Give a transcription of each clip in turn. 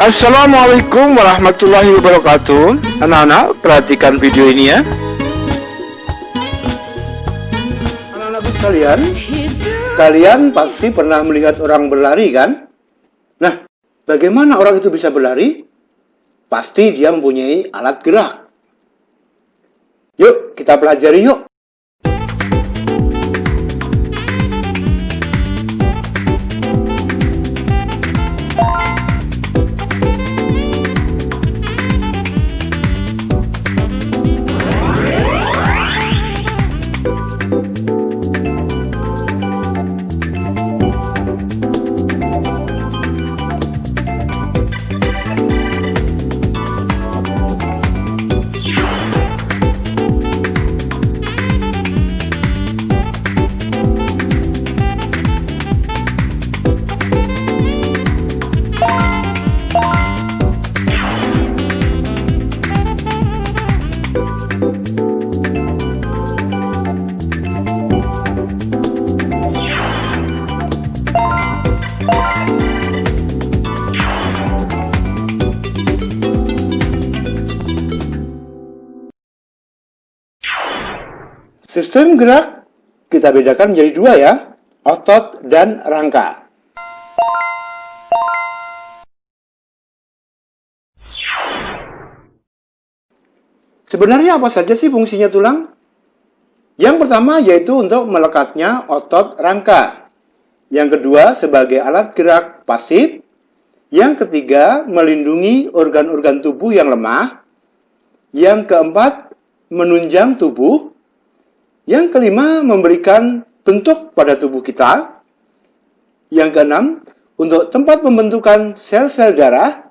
Assalamualaikum warahmatullahi wabarakatuh. Anak-anak, perhatikan video ini ya. Anak-anakku sekalian, kalian pasti pernah melihat orang berlari kan? Nah, bagaimana orang itu bisa berlari? Pasti dia mempunyai alat gerak. Yuk, kita pelajari yuk. Sistem gerak kita bedakan menjadi dua ya, otot dan rangka. Sebenarnya apa saja sih fungsinya tulang? Yang pertama yaitu untuk melekatnya otot rangka. Yang kedua sebagai alat gerak pasif. Yang ketiga melindungi organ-organ tubuh yang lemah. Yang keempat menunjang tubuh. Yang kelima, memberikan bentuk pada tubuh kita. Yang keenam, untuk tempat pembentukan sel-sel darah.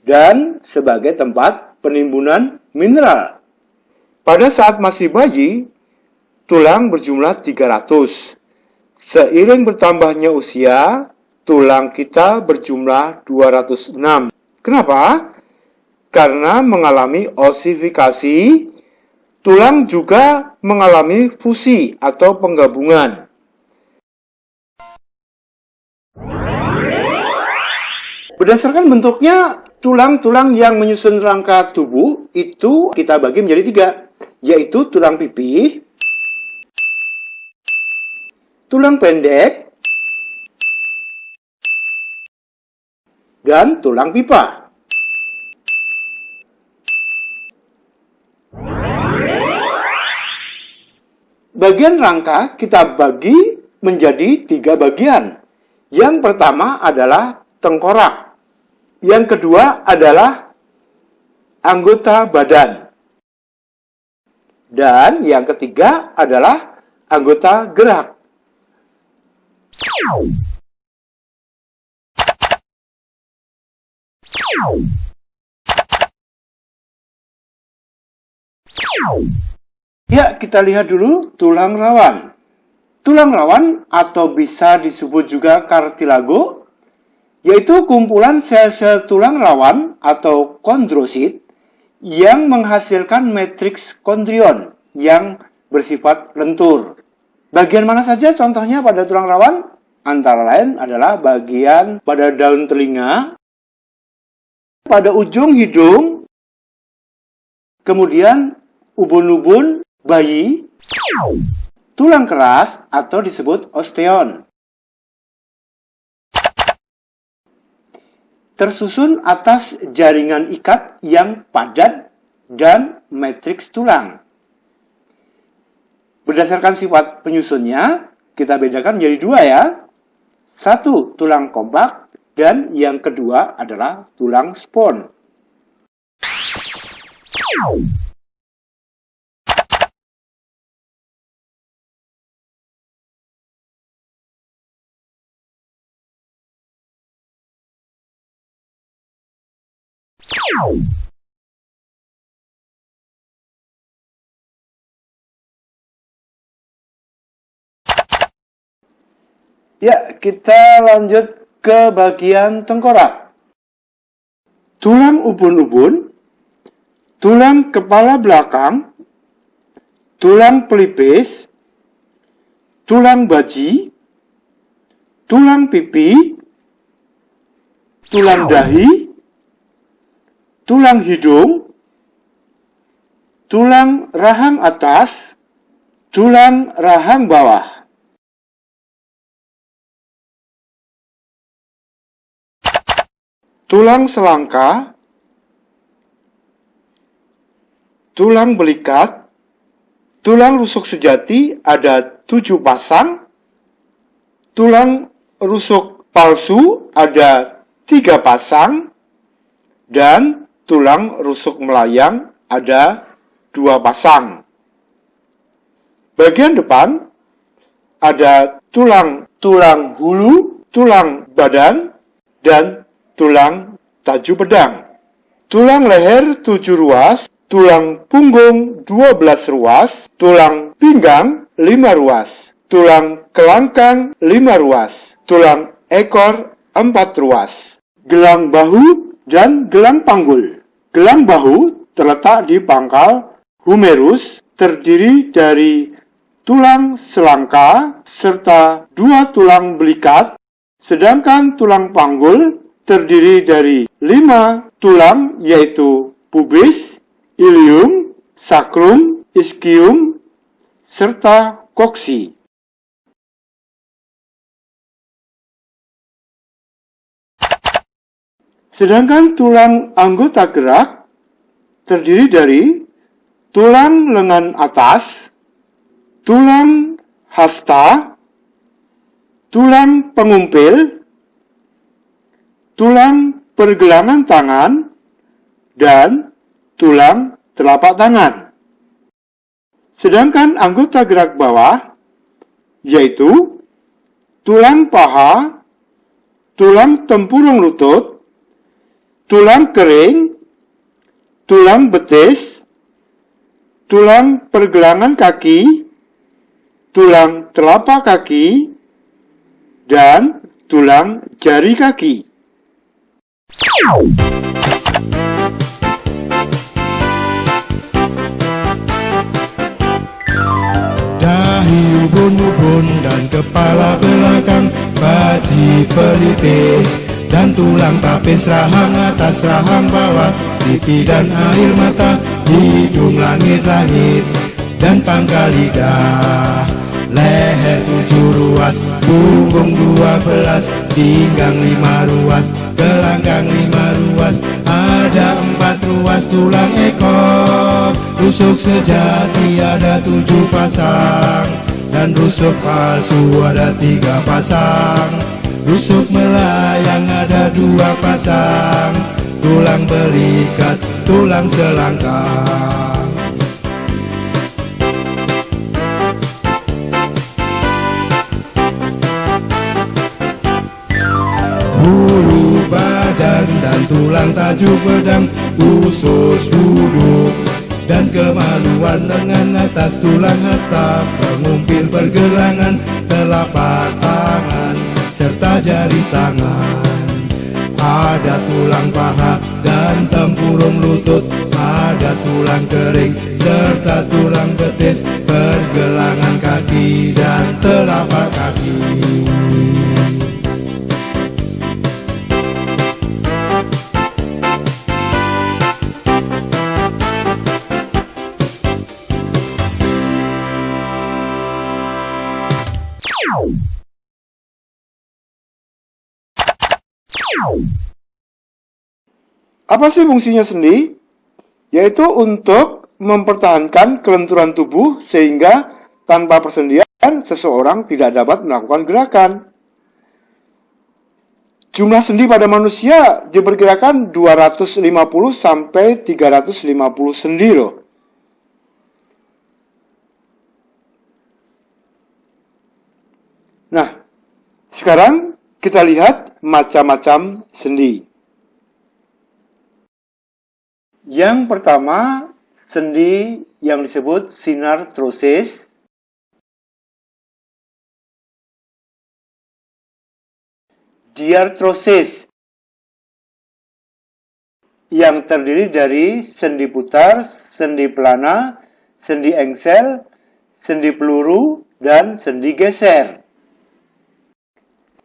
Dan sebagai tempat penimbunan mineral. Pada saat masih bayi, tulang berjumlah 300. Seiring bertambahnya usia, tulang kita berjumlah 206. Kenapa? Karena mengalami osifikasi. Tulang juga mengalami fusi atau penggabungan. Berdasarkan bentuknya, tulang-tulang yang menyusun rangka tubuh itu kita bagi menjadi 3, yaitu tulang pipih, tulang pendek, dan tulang pipa. Bagian rangka kita bagi menjadi 3 bagian. Yang pertama adalah tengkorak. Yang kedua adalah anggota badan. Dan yang ketiga adalah anggota gerak. Ya, kita lihat dulu tulang rawan. Tulang rawan atau bisa disebut juga kartilago, yaitu kumpulan sel-sel tulang rawan atau kondrosit yang menghasilkan matriks kondrion yang bersifat lentur. Bagian mana saja contohnya pada tulang rawan? Antara lain adalah bagian pada daun telinga, pada ujung hidung, kemudian ubun-ubun bayi, tulang keras atau disebut osteon. Tersusun atas jaringan ikat yang padat dan matriks tulang. Berdasarkan sifat penyusunnya, kita bedakan menjadi 2 ya. 1 tulang kompak dan yang kedua adalah tulang spons. Ya, kita lanjut ke bagian tengkorak. Tulang ubun-ubun, tulang kepala belakang, tulang pelipis, tulang baji, tulang pipi, tulang dahi, tulang hidung, tulang rahang atas, tulang rahang bawah. Tulang selangka, tulang belikat, tulang rusuk sejati ada 7 pasang, tulang rusuk palsu ada 3 pasang, dan tulang rusuk melayang ada 2 pasang. Bagian depan ada tulang hulu, tulang badan, dan tulang taju pedang. Tulang leher 7 ruas, tulang punggung 12 ruas, tulang pinggang 5 ruas, tulang kelangkang 5 ruas, tulang ekor 4 ruas, gelang bahu dan gelang panggul. Gelang bahu terletak di pangkal humerus, terdiri dari tulang selangka serta 2 tulang belikat, sedangkan tulang panggul terdiri dari 5 tulang, yaitu pubis, ilium, sacrum, ischium, serta koksi. Sedangkan tulang anggota gerak terdiri dari tulang lengan atas, tulang hasta, tulang pengumpil, tulang pergelangan tangan, dan tulang telapak tangan. Sedangkan anggota gerak bawah, yaitu tulang paha, tulang tempurung lutut, tulang kering, tulang betis, tulang pergelangan kaki, tulang telapak kaki, dan tulang jari kaki. Dahi ubun-ubun dan kepala belakang, baji pelipis dan tulang tapis, rahang atas rahang bawah, pipi dan air mata, hidung langit-langit dan pangkal lidah. Leher 7 ruas, punggung 12, pinggang 5 ruas, gelanggang 5 ruas, ada 4 ruas tulang ekor. Rusuk sejati ada 7 pasang, dan rusuk palsu ada 3 pasang. Rusuk melayang ada 2 pasang, tulang belikat, tulang selangka. Bulu badan dan tulang taju pedang, usus duduk dan kemaluan lengan atas, tulang hasta, pengumpil pergelangan, telapak tangan, serta jari tangan. Ada tulang paha dan tempurung lutut, ada tulang kering serta tulang betis, pergelangan kaki dan telapak kaki. Apa sih fungsinya sendi? Yaitu untuk mempertahankan kelenturan tubuh sehingga tanpa persendian seseorang tidak dapat melakukan gerakan. Jumlah sendi pada manusia diperkirakan 250 sampai 350 sendi loh. Nah, sekarang kita lihat macam-macam sendi. Yang pertama, sendi yang disebut synarthrosis. Diarthrosis yang terdiri dari sendi putar, sendi pelana, sendi engsel, sendi peluru, dan sendi geser.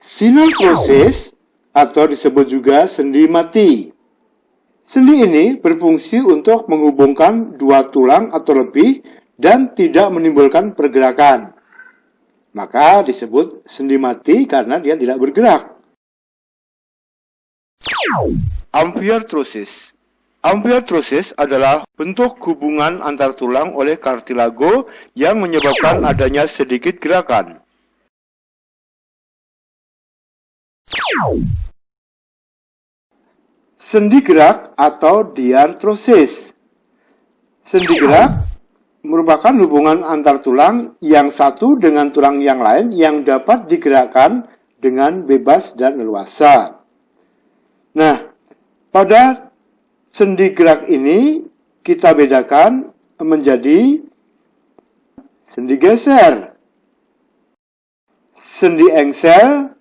Synarthrosis atau disebut juga sendi mati. Sendi ini berfungsi untuk menghubungkan dua tulang atau lebih dan tidak menimbulkan pergerakan. Maka disebut sendi mati karena dia tidak bergerak. Amfiartrosis. Amfiartrosis adalah bentuk hubungan antar tulang oleh kartilago yang menyebabkan adanya sedikit gerakan. Sendi gerak atau diartrosis. Sendi gerak merupakan hubungan antar tulang yang satu dengan tulang yang lain yang dapat digerakkan dengan bebas dan leluasa. Nah, pada sendi gerak ini kita bedakan menjadi sendi geser, sendi engsel,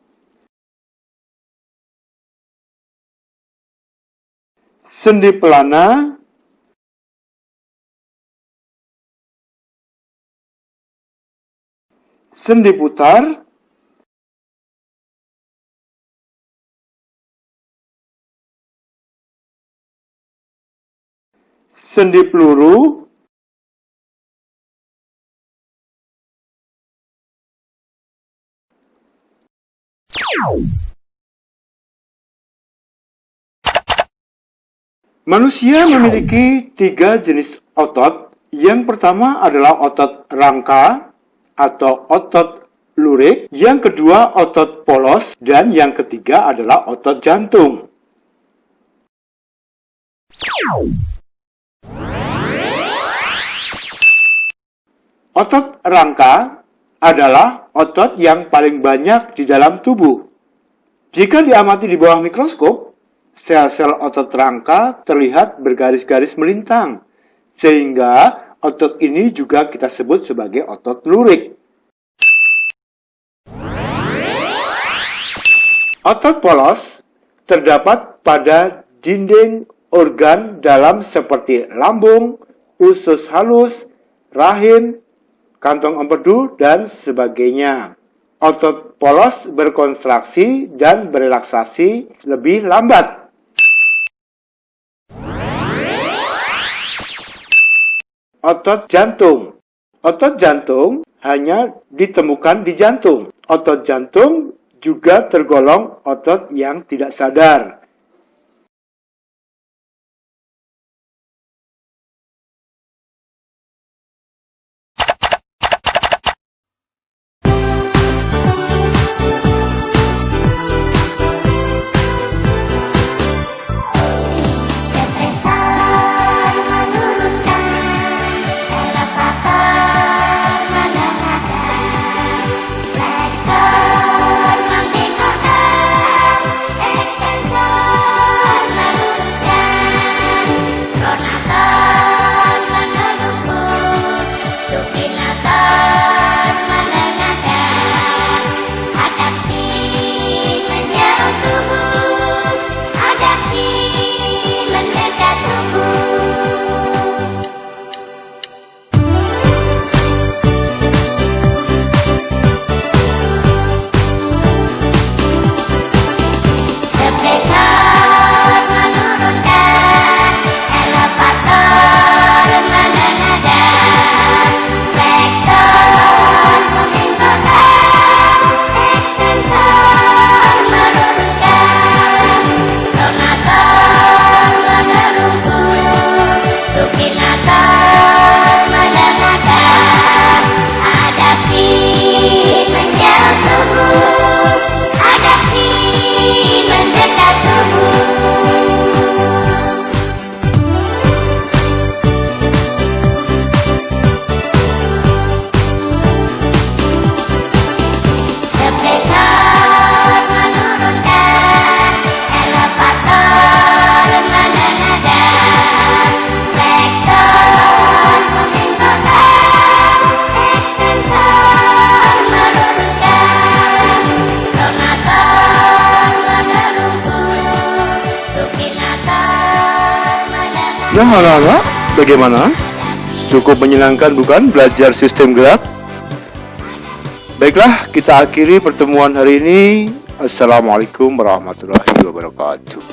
sendi pelana, sendi putar, sendi peluru, manusia memiliki 3 jenis otot. Yang pertama adalah otot rangka atau otot lurik, yang kedua otot polos, dan yang ketiga adalah otot jantung. Otot rangka adalah otot yang paling banyak di dalam tubuh. Jika diamati di bawah mikroskop, sel-sel otot rangka terlihat bergaris-garis melintang, sehingga otot ini juga kita sebut sebagai otot lurik. Otot polos terdapat pada dinding organ dalam seperti lambung, usus halus, rahim, kantong empedu, dan sebagainya. Otot polos berkontraksi dan berelaksasi lebih lambat. Otot jantung. Otot jantung hanya ditemukan di jantung. Otot jantung juga tergolong otot yang tidak sadar. Nah, anak-anak, bagaimana? Cukup menyenangkan bukan belajar sistem gerak? Baiklah, kita akhiri pertemuan hari ini. Assalamualaikum warahmatullahi wabarakatuh.